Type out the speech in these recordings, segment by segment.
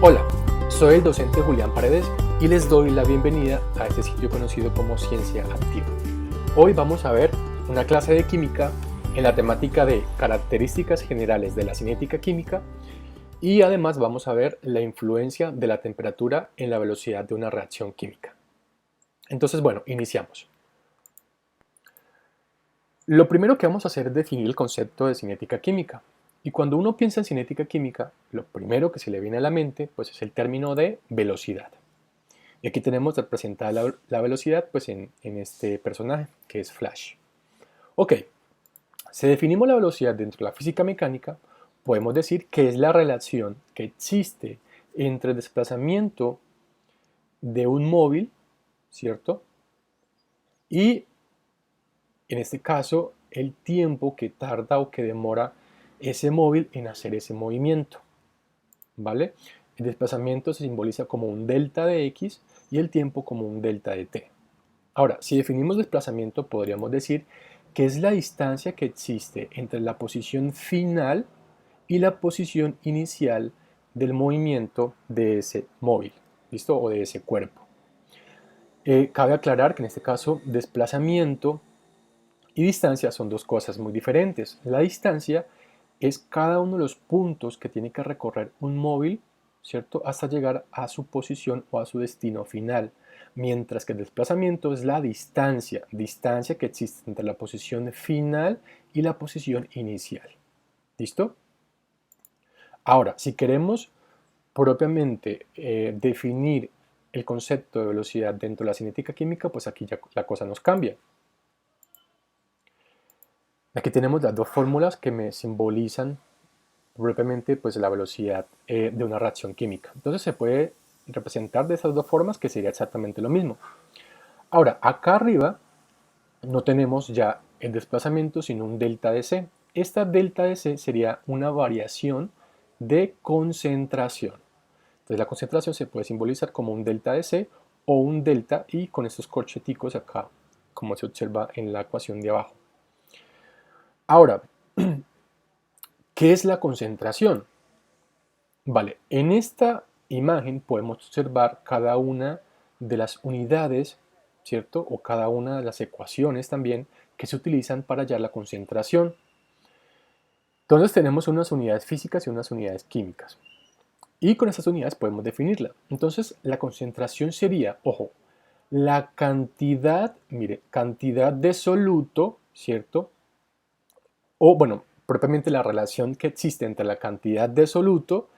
Hola, soy el docente Julián Paredes y les doy la bienvenida a este sitio conocido como Ciencia Activa. Hoy vamos a ver una clase de química en la temática de características generales de la cinética química y además vamos a ver la influencia de la temperatura en la velocidad de una reacción química. Entonces, bueno, iniciamos. Lo primero que vamos a hacer es definir el concepto de cinética química. Y cuando uno piensa en cinética química, lo primero que se le viene a la mente pues, es el término de velocidad. Y aquí tenemos representada la velocidad pues, en este personaje, que es Flash. Ok, si definimos la velocidad dentro de la física mecánica, podemos decir que es la relación que existe entre el desplazamiento de un móvil, ¿cierto? Y en este caso, el tiempo que tarda o que demora ese móvil en hacer ese movimiento, ¿vale? El desplazamiento se simboliza como un delta de x y el tiempo como un delta de t. Ahora, si definimos desplazamiento, podríamos decir que es la distancia que existe entre la posición final y la posición inicial del movimiento de ese móvil, ¿listo? O de ese cuerpo. Cabe aclarar que en este caso, desplazamiento y distancia son dos cosas muy diferentes. La distancia es cada uno de los puntos que tiene que recorrer un móvil, ¿cierto? Hasta llegar a su posición o a su destino final. Mientras que el desplazamiento es la distancia que existe entre la posición final y la posición inicial. ¿Listo? Ahora, si queremos propiamente definir el concepto de velocidad dentro de la cinética química, pues aquí ya la cosa nos cambia. Aquí tenemos las dos fórmulas que me simbolizan propiamente pues, la velocidad de una reacción química. Entonces se puede representar de esas dos formas que sería exactamente lo mismo. Ahora, acá arriba no tenemos ya el desplazamiento sino un delta de C. Esta delta de C sería una variación de concentración. Entonces la concentración se puede simbolizar como un delta de C o un delta y con estos corcheticos acá, como se observa en la ecuación de abajo. Ahora, ¿qué es la concentración? Vale, en esta imagen podemos observar cada una de las unidades, ¿cierto? O cada una de las ecuaciones también que se utilizan para hallar la concentración. Entonces tenemos unas unidades físicas y unas unidades químicas. Y con estas unidades podemos definirla. Entonces la concentración sería, ojo, la cantidad, mire, cantidad de soluto, ¿cierto? O bueno, propiamente la relación que existe entre la cantidad de soluto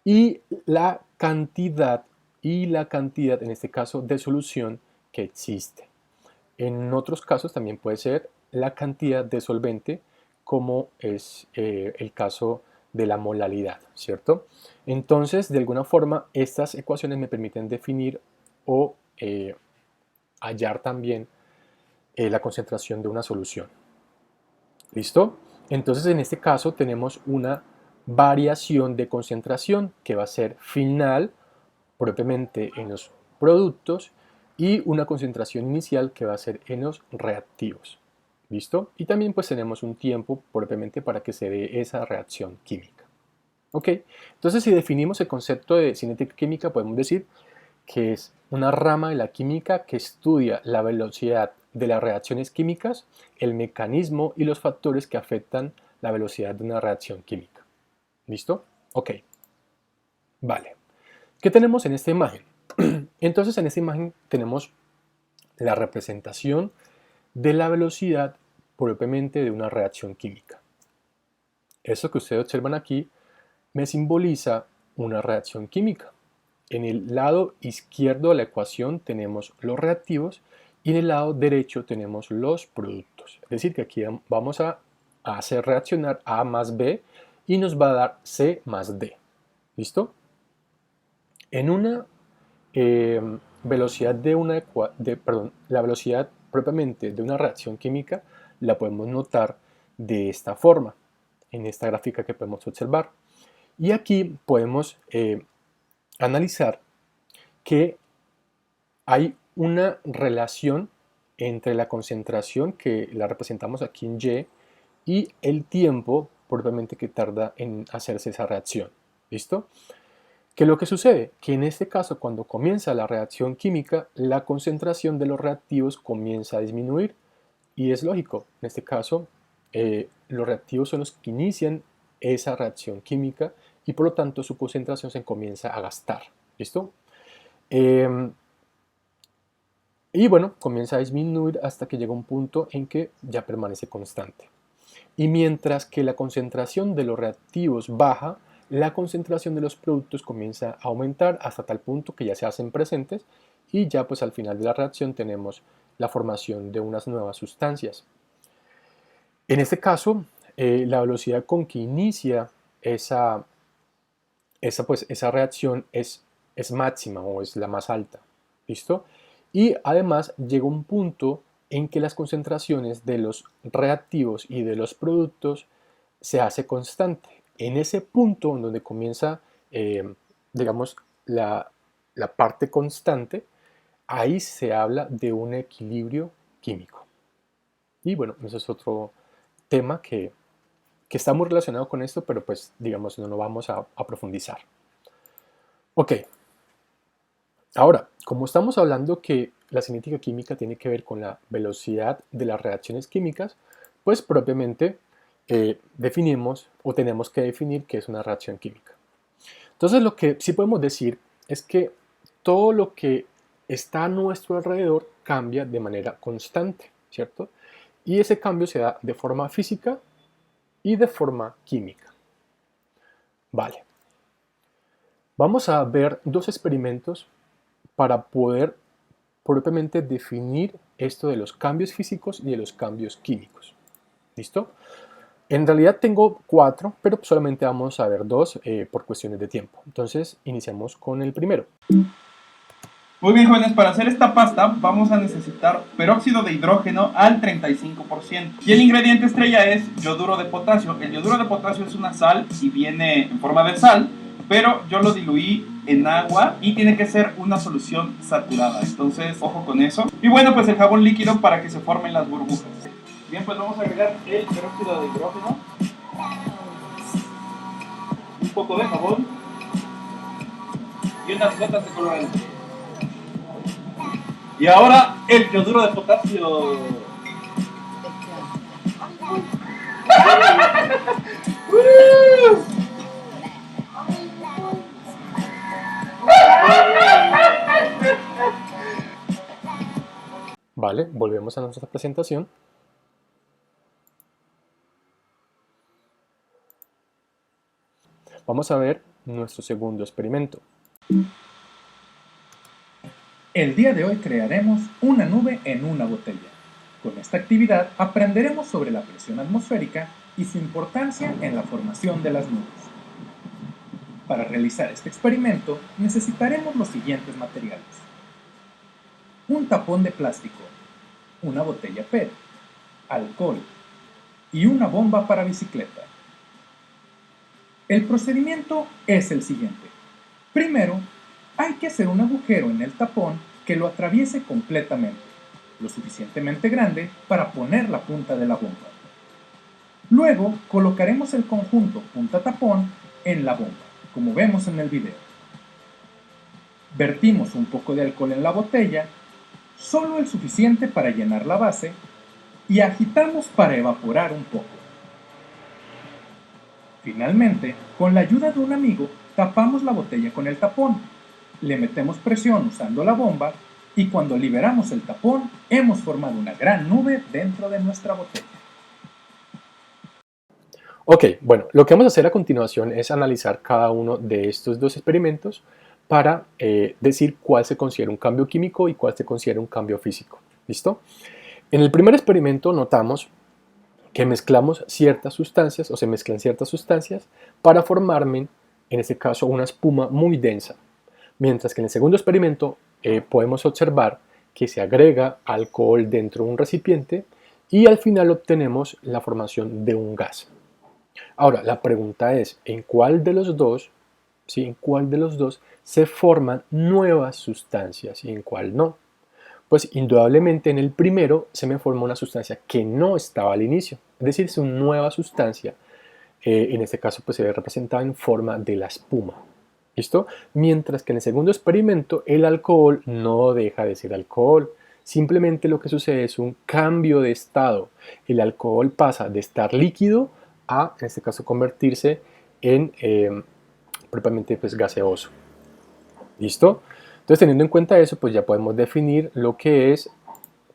y la cantidad, en este caso, de solución que existe. En otros casos también puede ser la cantidad de solvente, como es el caso de la molaridad, ¿cierto? Entonces, de alguna forma, estas ecuaciones me permiten definir o hallar también la concentración de una solución. ¿Listo? Entonces, en este caso tenemos una variación de concentración que va a ser final propiamente en los productos y una concentración inicial que va a ser en los reactivos. ¿Listo? Y también pues tenemos un tiempo propiamente para que se dé esa reacción química. ¿Ok? Entonces si definimos el concepto de cinética química podemos decir que es una rama de la química que estudia la velocidad de las reacciones químicas, el mecanismo y los factores que afectan la velocidad de una reacción química. ¿Listo? Ok. Vale. ¿Qué tenemos en esta imagen? Entonces en esta imagen tenemos la representación de la velocidad propiamente de una reacción química. Eso que ustedes observan aquí me simboliza una reacción química. En el lado izquierdo de la ecuación tenemos los reactivos y en el lado derecho tenemos los productos. Es decir, que aquí vamos a hacer reaccionar A más B y nos va a dar C más D. ¿Listo? En una velocidad la velocidad propiamente de una reacción química la podemos notar de esta forma, en esta gráfica que podemos observar. Y aquí podemos analizar que hay una relación entre la concentración, que la representamos aquí en Y, y el tiempo propiamente que tarda en hacerse esa reacción. ¿Listo? ¿Qué es lo que sucede? Que en este caso, cuando comienza la reacción química, la concentración de los reactivos comienza a disminuir. Y es lógico, en este caso, los reactivos son los que inician esa reacción química y por lo tanto su concentración se comienza a gastar. ¿Listo? Eh, y bueno, comienza a disminuir hasta que llega un punto en que ya permanece constante. Y mientras que la concentración de los reactivos baja, la concentración de los productos comienza a aumentar hasta tal punto que ya se hacen presentes y ya pues al final de la reacción tenemos la formación de unas nuevas sustancias. En este caso, la velocidad con que inicia esa, esa reacción es máxima o es la más alta. ¿Listo? Y además llega un punto en que las concentraciones de los reactivos y de los productos se hace constante. En ese punto en donde comienza, digamos, la parte constante, ahí se habla de un equilibrio químico. Y bueno, ese es otro tema que está muy relacionado con esto, pero pues digamos no lo vamos a profundizar. Ok, ahora, como estamos hablando que la cinética química tiene que ver con la velocidad de las reacciones químicas, pues propiamente definimos o tenemos que definir qué es una reacción química. Entonces lo que sí podemos decir es que todo lo que está a nuestro alrededor cambia de manera constante, ¿cierto? Y ese cambio se da de forma física y de forma química. Vale. Vamos a ver dos experimentos para poder propiamente definir esto de los cambios físicos y de los cambios químicos. ¿Listo? En realidad tengo 4, pero solamente vamos a ver 2 por cuestiones de tiempo. Entonces, iniciamos con el primero. Muy bien, jóvenes, para hacer esta pasta vamos a necesitar peróxido de hidrógeno al 35%. Y el ingrediente estrella es yoduro de potasio. El yoduro de potasio es una sal y viene en forma de sal, pero yo lo diluí en agua y tiene que ser una solución saturada. Entonces, ojo con eso. Y bueno, pues el jabón líquido para que se formen las burbujas. Bien, pues vamos a agregar el peróxido de hidrógeno. Un poco de jabón y unas gotas de colorante. Y ahora el yoduro de potasio. Vale, volvemos a nuestra presentación. Vamos a ver nuestro segundo experimento. El día de hoy crearemos una nube en una botella. Con esta actividad aprenderemos sobre la presión atmosférica y su importancia en la formación de las nubes. Para realizar este experimento necesitaremos los siguientes materiales: un tapón de plástico, una botella PET, alcohol y una bomba para bicicleta. El procedimiento es el siguiente. Primero, hay que hacer un agujero en el tapón que lo atraviese completamente, lo suficientemente grande para poner la punta de la bomba. Luego colocaremos el conjunto punta-tapón en la bomba, como vemos en el video. Vertimos un poco de alcohol en la botella, solo el suficiente para llenar la base, y agitamos para evaporar un poco. Finalmente, con la ayuda de un amigo, tapamos la botella con el tapón, le metemos presión usando la bomba y cuando liberamos el tapón, hemos formado una gran nube dentro de nuestra botella. Ok, bueno, lo que vamos a hacer a continuación es analizar cada uno de estos dos experimentos para decir cuál se considera un cambio químico y cuál se considera un cambio físico. ¿Listo? En el primer experimento notamos que mezclamos ciertas sustancias o se mezclan ciertas sustancias para formarme, en este caso, una espuma muy densa. Mientras que en el segundo experimento podemos observar que se agrega alcohol dentro de un recipiente y al final obtenemos la formación de un gas. Ahora, la pregunta es, ¿en cuál de los dos, ¿sí? ¿En cuál de los dos se forman nuevas sustancias y en cuál no? Pues indudablemente en el primero se me forma una sustancia que no estaba al inicio, es decir, es una nueva sustancia, en este caso pues se ve representada en forma de la espuma. ¿Listo? Mientras que en el segundo experimento el alcohol no deja de ser alcohol. Simplemente lo que sucede es un cambio de estado. El alcohol pasa de estar líquido a, en este caso, convertirse en propiamente pues, gaseoso. ¿Listo? Entonces, teniendo en cuenta eso, pues ya podemos definir lo que es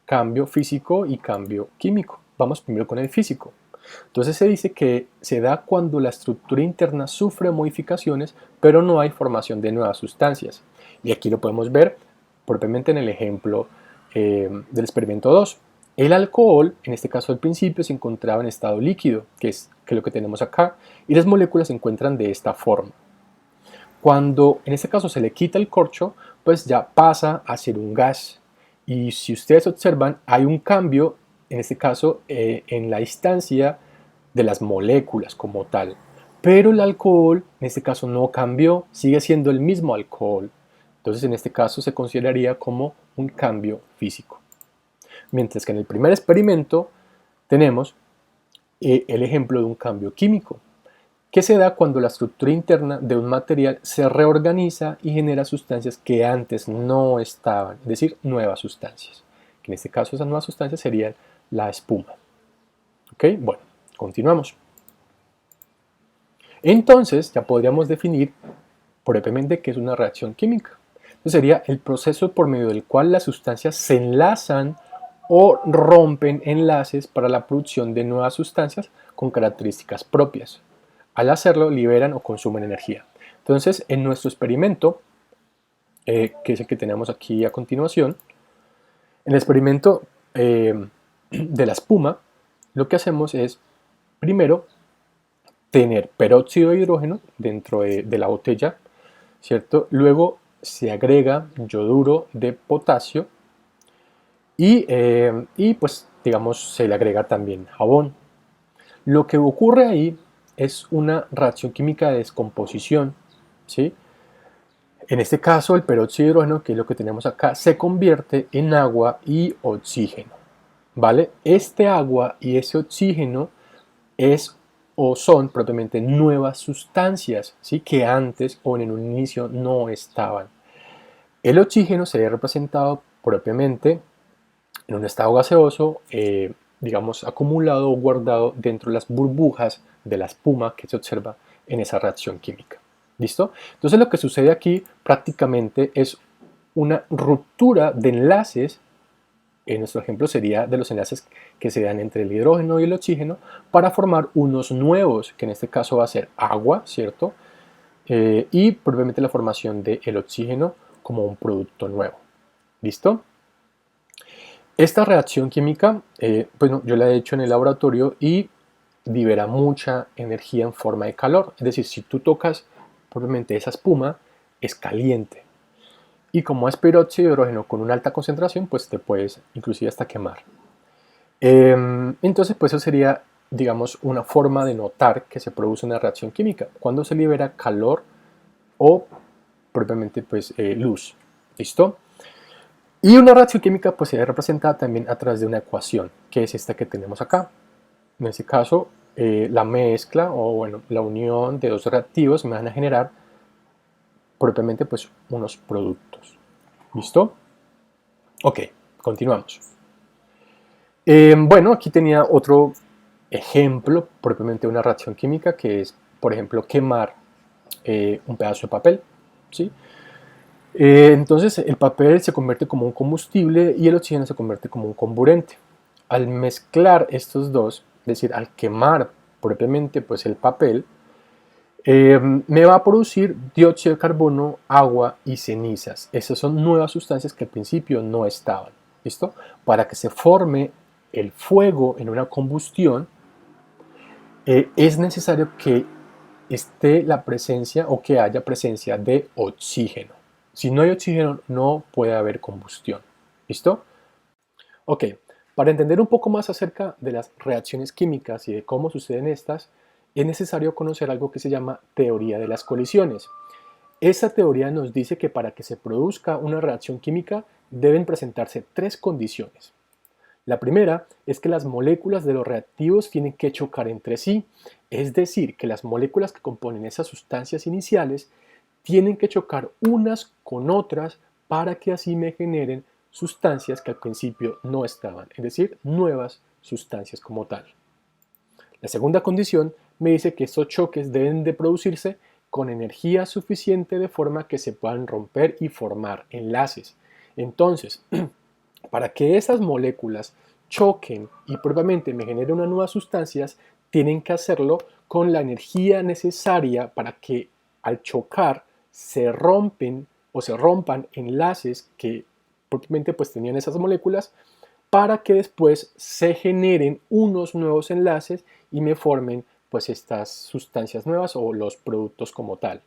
cambio físico y cambio químico. Vamos primero con el físico. Entonces se dice que se da cuando la estructura interna sufre modificaciones, pero no hay formación de nuevas sustancias. Y aquí lo podemos ver propiamente en el ejemplo del experimento 2. El alcohol, en este caso al principio, se encontraba en estado líquido, que es lo que tenemos acá, y las moléculas se encuentran de esta forma. Cuando en este caso se le quita el corcho, pues ya pasa a ser un gas. Y si ustedes observan, hay un cambio, en este caso, en la distancia de las moléculas como tal. Pero el alcohol, en este caso, no cambió, sigue siendo el mismo alcohol. Entonces, en este caso, se consideraría como un cambio físico. Mientras que en el primer experimento tenemos el ejemplo de un cambio químico, que se da cuando la estructura interna de un material se reorganiza y genera sustancias que antes no estaban, es decir, nuevas sustancias. En este caso, esas nuevas sustancias serían la espuma. ¿Ok? Bueno, continuamos. Entonces, ya podríamos definir propiamente qué es una reacción química. Entonces, sería el proceso por medio del cual las sustancias se enlazan o rompen enlaces para la producción de nuevas sustancias con características propias. Al hacerlo, liberan o consumen energía. Entonces, en nuestro experimento, que es el que tenemos aquí a continuación, en el experimento de la espuma, lo que hacemos es, primero, tener peróxido de hidrógeno dentro de la botella, ¿cierto? Luego se agrega yoduro de potasio y pues, digamos, se le agrega también jabón. Lo que ocurre ahí es una reacción química de descomposición, ¿sí? En este caso, el peróxido de hidrógeno, que es lo que tenemos acá, se convierte en agua y oxígeno, ¿vale? Este agua y ese oxígeno es o son propiamente nuevas sustancias, ¿sí? Que antes o en un inicio no estaban. El oxígeno se ve representado propiamente en un estado gaseoso, digamos, acumulado o guardado dentro de las burbujas de la espuma que se observa en esa reacción química. ¿Listo? Entonces lo que sucede aquí prácticamente es una ruptura de enlaces. En nuestro ejemplo sería de los enlaces que se dan entre el hidrógeno y el oxígeno para formar unos nuevos, que en este caso va a ser agua, ¿cierto? Y propiamente la formación del oxígeno como un producto nuevo. ¿Listo? Esta reacción química, pues yo la he hecho en el laboratorio y libera mucha energía en forma de calor. Es decir, si tú tocas propiamente esa espuma, es caliente. Y como es peróxido de hidrógeno con una alta concentración, pues te puedes inclusive hasta quemar. Entonces, pues eso sería, digamos, una forma de notar que se produce una reacción química, cuando se libera calor o propiamente pues luz. ¿Listo? Y una reacción química pues se ve representada también a través de una ecuación, que es esta que tenemos acá. En este caso, la mezcla o bueno, la unión de dos reactivos me van a generar propiamente pues unos productos. ¿Listo? Ok, continuamos. Bueno, aquí tenía otro ejemplo, propiamente una reacción química, que es, por ejemplo, quemar un pedazo de papel, ¿sí? Entonces el papel se convierte como un combustible y el oxígeno se convierte como un comburente. Al mezclar estos dos, es decir, al quemar propiamente pues, el papel, me va a producir dióxido de carbono, agua y cenizas. Esas son nuevas sustancias que al principio no estaban. ¿Listo? Para que se forme el fuego en una combustión, es necesario que esté la presencia o que haya presencia de oxígeno. Si no hay oxígeno, no puede haber combustión. ¿Listo? Ok, para entender un poco más acerca de las reacciones químicas y de cómo suceden estas, es necesario conocer algo que se llama teoría de las colisiones. Esa teoría nos dice que para que se produzca una reacción química deben presentarse tres condiciones. La primera es que las moléculas de los reactivos tienen que chocar entre sí, es decir, que las moléculas que componen esas sustancias iniciales tienen que chocar unas con otras para que así me generen sustancias que al principio no estaban, es decir, nuevas sustancias como tal. La segunda condición me dice que estos choques deben de producirse con energía suficiente de forma que se puedan romper y formar enlaces. Entonces, para que esas moléculas choquen y propiamente me generen unas nuevas sustancias, tienen que hacerlo con la energía necesaria para que al chocar se rompen o se rompan enlaces que propiamente pues tenían esas moléculas para que después se generen unos nuevos enlaces y me formen pues estas sustancias nuevas o los productos como tal.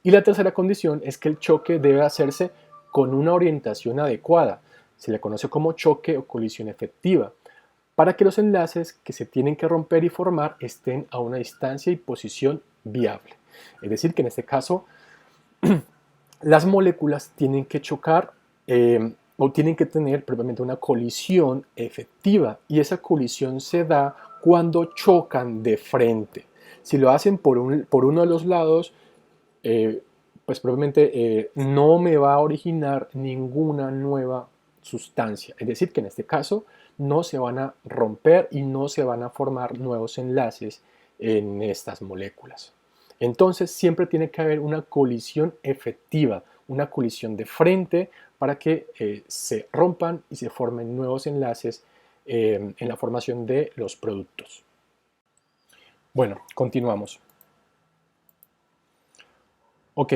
Y la tercera condición es que el choque debe hacerse con una orientación adecuada. Se le conoce como choque o colisión efectiva, para que los enlaces que se tienen que romper y formar estén a una distancia y posición viable. Es decir, que en este caso las moléculas tienen que chocar o tienen que tener propiamente una colisión efectiva, y esa colisión se da cuando chocan de frente. Si lo hacen por uno de los lados, pues probablemente no me va a originar ninguna nueva sustancia. Es decir, que en este caso no se van a romper y no se van a formar nuevos enlaces en estas moléculas. Entonces siempre tiene que haber una colisión efectiva, una colisión de frente para que se rompan y se formen nuevos enlaces en la formación de los productos. Bueno, continuamos. Ok,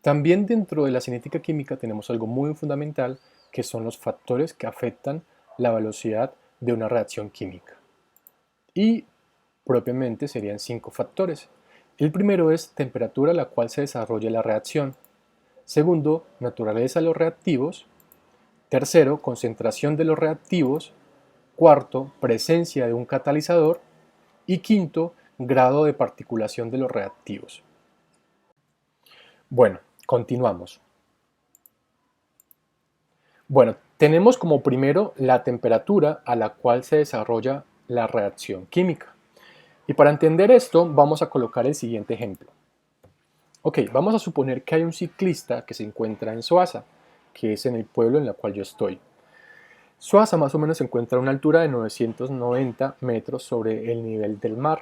también dentro de la cinética química tenemos algo muy fundamental, que son los factores que afectan la velocidad de una reacción química. Y propiamente serían 5 factores. El primero es temperatura a la cual se desarrolla la reacción. Segundo, naturaleza de los reactivos. Tercero, concentración de los reactivos. Cuarto, presencia de un catalizador. Y quinto, grado de particulación de los reactivos. Bueno, continuamos. Bueno, tenemos como primero la temperatura a la cual se desarrolla la reacción química. Y para entender esto, vamos a colocar el siguiente ejemplo. Ok, vamos a suponer que hay un ciclista que se encuentra en Soaza, que es en el pueblo en el cual yo estoy. Soaza más o menos se encuentra a una altura de 990 metros sobre el nivel del mar.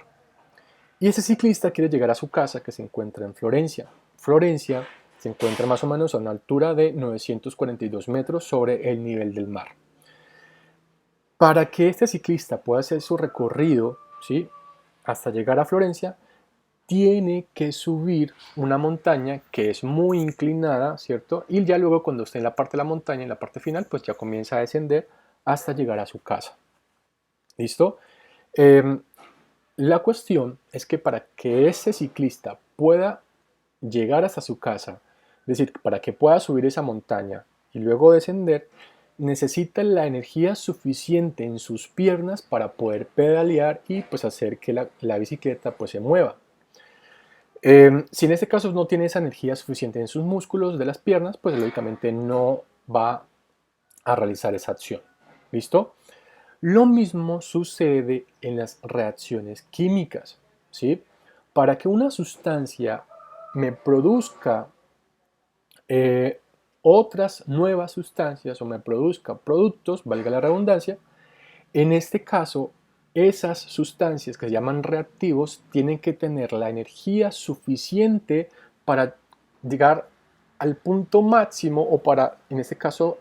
Y ese ciclista quiere llegar a su casa, que se encuentra en Florencia. Florencia se encuentra más o menos a una altura de 942 metros sobre el nivel del mar. Para que este ciclista pueda hacer su recorrido, ¿sí?, hasta llegar a Florencia, tiene que subir una montaña que es muy inclinada, ¿cierto? Y ya luego cuando esté en la parte de la montaña, en la parte final, pues ya comienza a descender hasta llegar a su casa. ¿Listo? La cuestión es que para que ese ciclista pueda llegar hasta su casa, es decir, para que pueda subir esa montaña y luego descender, necesita la energía suficiente en sus piernas para poder pedalear y pues hacer que la bicicleta pues se mueva. Si en este caso no tiene esa energía suficiente en sus músculos de las piernas, pues lógicamente no va a realizar esa acción. ¿Listo? Lo mismo sucede en las reacciones químicas, ¿sí? Para que una sustancia me produzca otras nuevas sustancias o me produzca productos, valga la redundancia, en este caso esas sustancias que se llaman reactivos tienen que tener la energía suficiente para llegar al punto máximo o para, en este caso,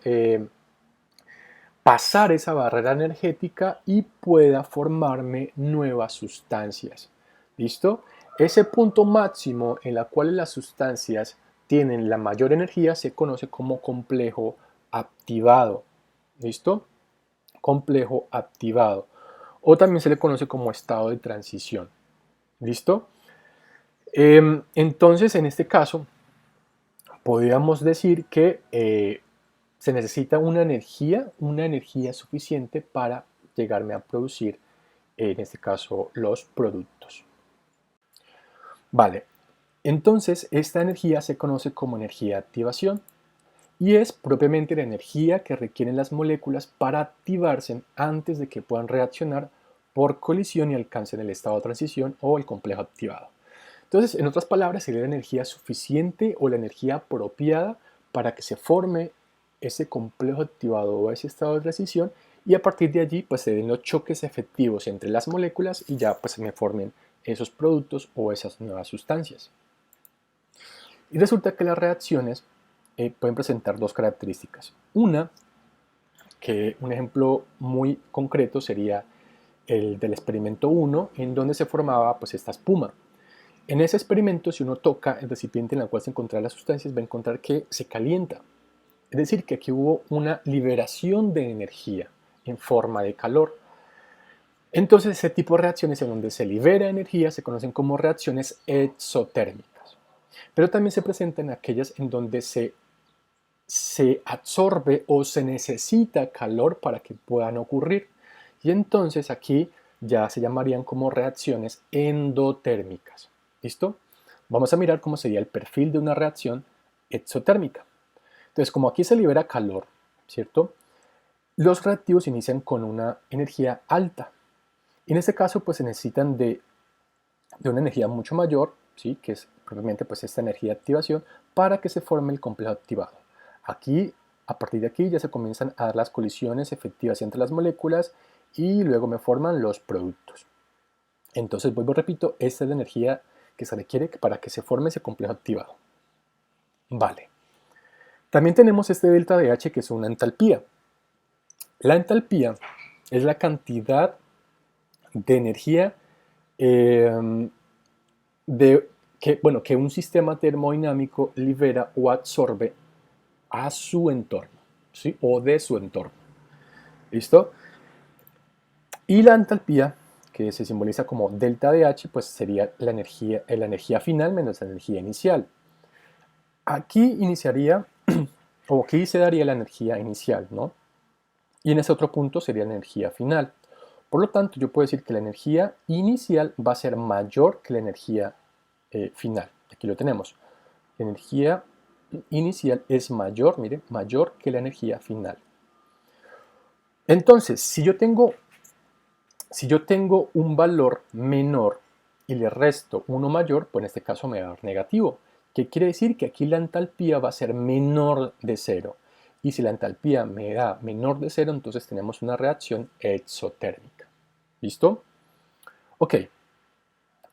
pasar esa barrera energética y pueda formarme nuevas sustancias. ¿Listo? Ese punto máximo en el cual las sustancias tienen la mayor energía se conoce como complejo activado. ¿Listo? Complejo activado. O también se le conoce como estado de transición. ¿Listo? Entonces, en este caso, podríamos decir que se necesita una energía suficiente para llegarme a producir, en este caso, los productos. Vale, entonces esta energía se conoce como energía de activación y es propiamente la energía que requieren las moléculas para activarse antes de que puedan reaccionar por colisión y alcancen el estado de transición o el complejo activado. Entonces, en otras palabras, sería la energía suficiente o la energía apropiada para que se forme ese complejo activado o ese estado de transición, y a partir de allí pues se den los choques efectivos entre las moléculas y ya pues se me formen esos productos o esas nuevas sustancias. Y resulta que las reacciones pueden presentar dos características. Una, que un ejemplo muy concreto sería el del experimento 1, en donde se formaba pues esta espuma. En ese experimento, si uno toca el recipiente en el cual se encontraban las sustancias, va a encontrar que se calienta. Es decir, que aquí hubo una liberación de energía en forma de calor. Entonces, ese tipo de reacciones en donde se libera energía se conocen como reacciones exotérmicas. Pero también se presentan aquellas en donde se absorbe o se necesita calor para que puedan ocurrir. Y entonces aquí ya se llamarían como reacciones endotérmicas. ¿Listo? Vamos a mirar cómo sería el perfil de una reacción exotérmica. Entonces, como aquí se libera calor, ¿cierto? Los reactivos inician con una energía alta. Y en este caso, pues se necesitan de una energía mucho mayor, ¿sí? Que es propiamente pues esta energía de activación, para que se forme el complejo activado. Aquí, a partir de aquí, ya se comienzan a dar las colisiones efectivas entre las moléculas y luego me forman los productos. Entonces, vuelvo, repito, esta es la energía que se requiere para que se forme ese complejo activado. Vale. También tenemos este delta de H, que es una entalpía. La entalpía es la cantidad de energía que un sistema termodinámico libera o absorbe a su entorno, ¿sí? O de su entorno. ¿Listo? Y la entalpía, que se simboliza como delta de H, pues sería la energía final menos la energía inicial. Aquí iniciaría, o aquí se daría la energía inicial, ¿no? Y en ese otro punto sería la energía final. Por lo tanto, yo puedo decir que la energía inicial va a ser mayor que la energía final. Aquí lo tenemos. La energía inicial es mayor, miren, mayor que la energía final. Entonces, si yo tengo un valor menor y le resto uno mayor, pues en este caso me va a dar negativo. ¿Qué quiere decir? Que aquí la entalpía va a ser menor de cero. Y si la entalpía me da menor de cero, entonces tenemos una reacción exotérmica. ¿Listo? Ok.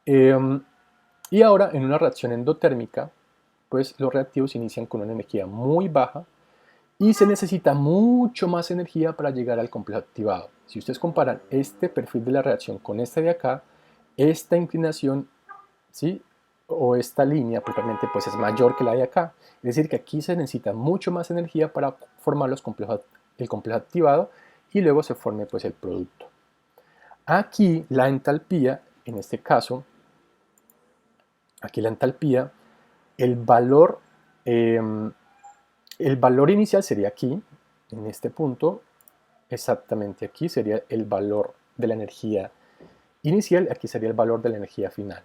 Y ahora, en una reacción endotérmica, pues los reactivos inician con una energía muy baja y se necesita mucho más energía para llegar al complejo activado. Si ustedes comparan este perfil de la reacción con este de acá, esta inclinación, ¿sí? O esta línea propiamente pues es mayor que la de acá. Es decir, que aquí se necesita mucho más energía para formar el complejo activado y luego se forme pues el producto. Aquí la entalpía, en este caso, aquí la entalpía, el valor inicial sería aquí, en este punto, exactamente aquí sería el valor de la energía inicial, aquí sería el valor de la energía final.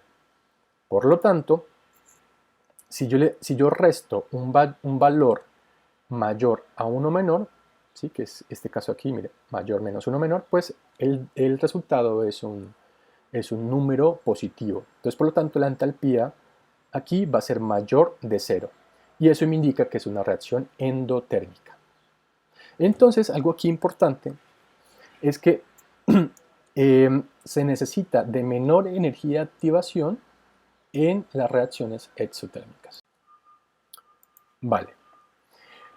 Por lo tanto, si yo resto un valor mayor a uno menor, ¿sí? Que es este caso aquí, mire, mayor menos uno menor, pues el resultado es un número positivo. Entonces, por lo tanto, la entalpía aquí va a ser mayor de cero. Y eso me indica que es una reacción endotérmica. Entonces, algo aquí importante es que se necesita de menor energía de activación en las reacciones exotérmicas. Vale.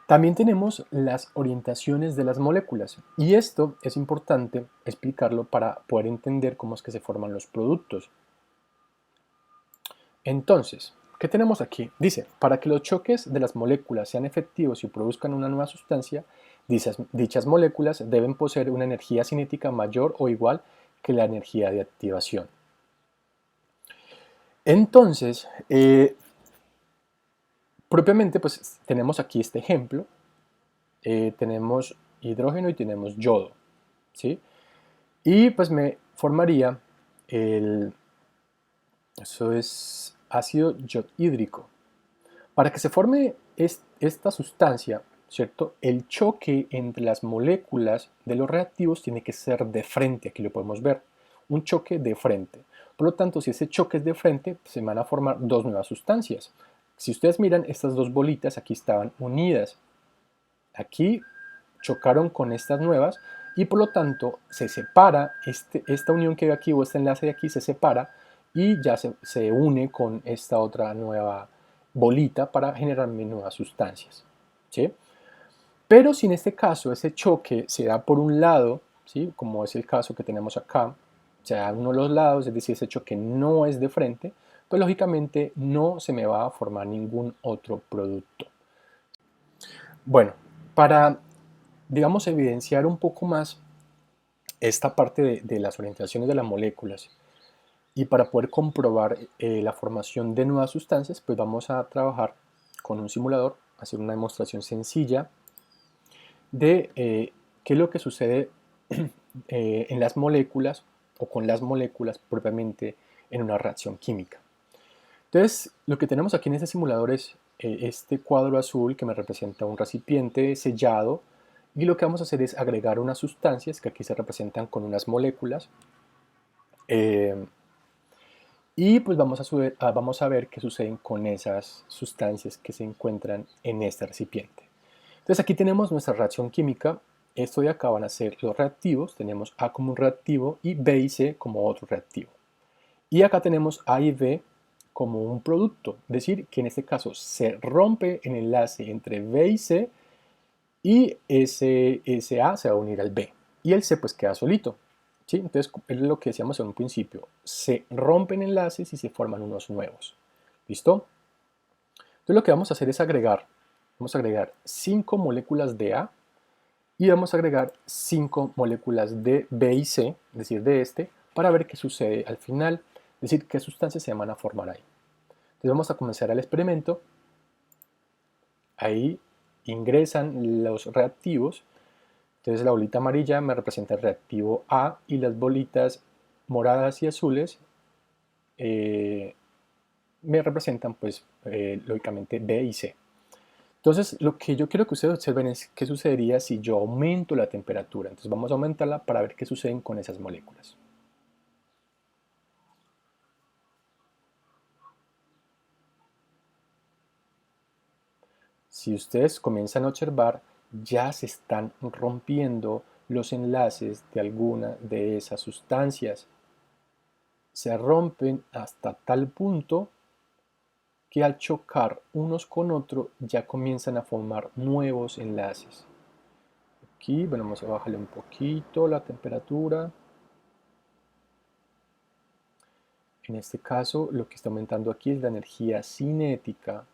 También tenemos las orientaciones de las moléculas, y esto es importante explicarlo para poder entender cómo es que se forman los productos. Entonces, ¿qué tenemos aquí? Dice, para que los choques de las moléculas sean efectivos y produzcan una nueva sustancia, dichas moléculas deben poseer una energía cinética mayor o igual que la energía de activación. Entonces, propiamente, pues tenemos aquí este ejemplo. Tenemos hidrógeno y tenemos yodo, ¿sí? Y pues me formaría eso es ácido yodhídrico. Para que se forme esta sustancia, ¿cierto? El choque entre las moléculas de los reactivos tiene que ser de frente, aquí lo podemos ver. un choque de frente. Por lo tanto, si ese choque es de frente, se van a formar dos nuevas sustancias. Si ustedes miran, estas dos bolitas aquí estaban unidas. Aquí chocaron con estas nuevas y por lo tanto se separa, esta unión que hay aquí o este enlace de aquí se separa y ya se une con esta otra nueva bolita para generar nuevas sustancias. ¿Sí? Pero si en este caso ese choque se da por un lado, ¿sí? Como es el caso que tenemos acá, se da uno de los lados, es decir, ese choque no es de frente, pues lógicamente no se me va a formar ningún otro producto. Bueno, para, digamos, evidenciar un poco más esta parte de las orientaciones de las moléculas y para poder comprobar la formación de nuevas sustancias, pues vamos a trabajar con un simulador, hacer una demostración sencilla de qué es lo que sucede en las moléculas o con las moléculas propiamente en una reacción química. Entonces, lo que tenemos aquí en este simulador es este cuadro azul que me representa un recipiente sellado y lo que vamos a hacer es agregar unas sustancias que aquí se representan con unas moléculas y pues vamos a ver qué suceden con esas sustancias que se encuentran en este recipiente. Entonces aquí tenemos nuestra reacción química. Esto de acá van a ser los reactivos. Tenemos A como un reactivo y B y C como otro reactivo. Y acá tenemos A y B como un producto. Es decir, que en este caso se rompe el enlace entre B y C y ese A se va a unir al B. Y el C pues queda solito. ¿Sí? Entonces es lo que decíamos en un principio. Se rompen enlaces y se forman unos nuevos. ¿Listo? Entonces lo que vamos a hacer es agregar 5 moléculas de A y vamos a agregar 5 moléculas de B y C, es decir, de este, para ver qué sucede al final, es decir, qué sustancias se van a formar ahí. Entonces vamos a comenzar el experimento. Ahí ingresan los reactivos. Entonces la bolita amarilla me representa el reactivo A y las bolitas moradas y azules me representan, pues, lógicamente B y C. Entonces, lo que yo quiero que ustedes observen es qué sucedería si yo aumento la temperatura. Entonces, vamos a aumentarla para ver qué sucede con esas moléculas. Si ustedes comienzan a observar, ya se están rompiendo los enlaces de alguna de esas sustancias. Se rompen hasta tal punto que al chocar unos con otros ya comienzan a formar nuevos enlaces. Aquí, bueno, vamos a bajarle un poquito la temperatura. En este caso, lo que está aumentando aquí es la energía cinética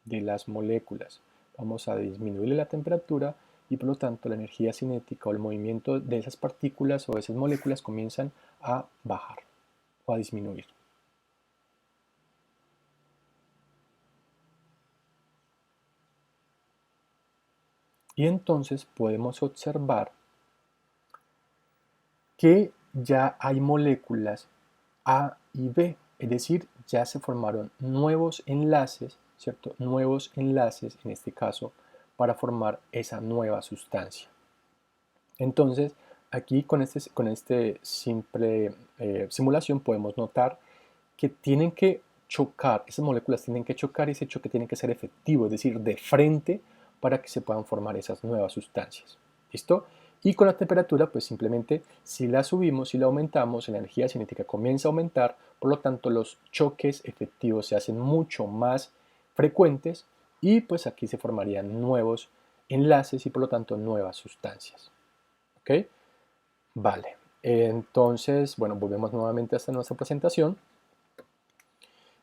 de las moléculas. Vamos a disminuirle la temperatura y por lo tanto la energía cinética o el movimiento de esas partículas o de esas moléculas comienzan a bajar o a disminuir. Y entonces podemos observar que ya hay moléculas A y B, es decir, ya se formaron nuevos enlaces, ¿cierto? Nuevos enlaces, en este caso, para formar esa nueva sustancia. Entonces, aquí con este simple simulación podemos notar que tienen que chocar, esas moléculas tienen que chocar y ese choque tiene que ser efectivo, es decir, de frente para que se puedan formar esas nuevas sustancias. ¿Listo? Y con la temperatura, pues simplemente si la subimos, si la aumentamos, la energía cinética comienza a aumentar, por lo tanto los choques efectivos se hacen mucho más frecuentes y pues aquí se formarían nuevos enlaces y por lo tanto nuevas sustancias. ¿Ok? Vale. Entonces, bueno, volvemos nuevamente hasta nuestra presentación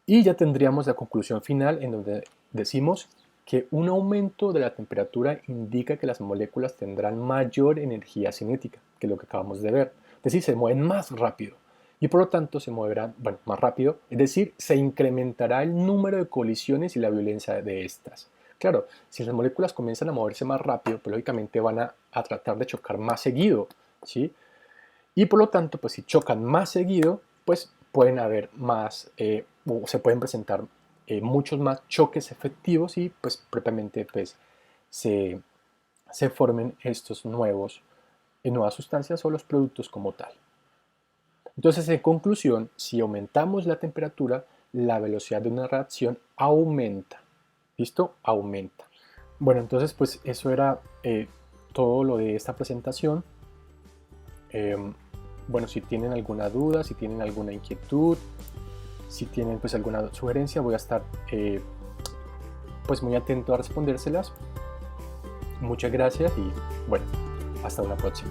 y ya tendríamos la conclusión final en donde decimos que un aumento de la temperatura indica que las moléculas tendrán mayor energía cinética, que es lo que acabamos de ver. Es decir, se mueven más rápido y por lo tanto se moverán más rápido, es decir, se incrementará el número de colisiones y la violencia de estas. Claro, si las moléculas comienzan a moverse más rápido, pues lógicamente van a tratar de chocar más seguido, ¿sí? Y por lo tanto, pues si chocan más seguido, pues pueden haber más, o se pueden presentar muchos más choques efectivos y pues propiamente pues se formen estos nuevos nuevas sustancias o los productos como tal. Entonces, en conclusión, si aumentamos la temperatura, la velocidad de una reacción aumenta. ¿Listo? Aumenta. Bueno, entonces pues eso era todo lo de esta presentación. Bueno, si tienen alguna duda, si tienen alguna inquietud, si tienen pues alguna sugerencia, voy a estar pues muy atento a respondérselas. Muchas gracias y bueno, hasta una próxima.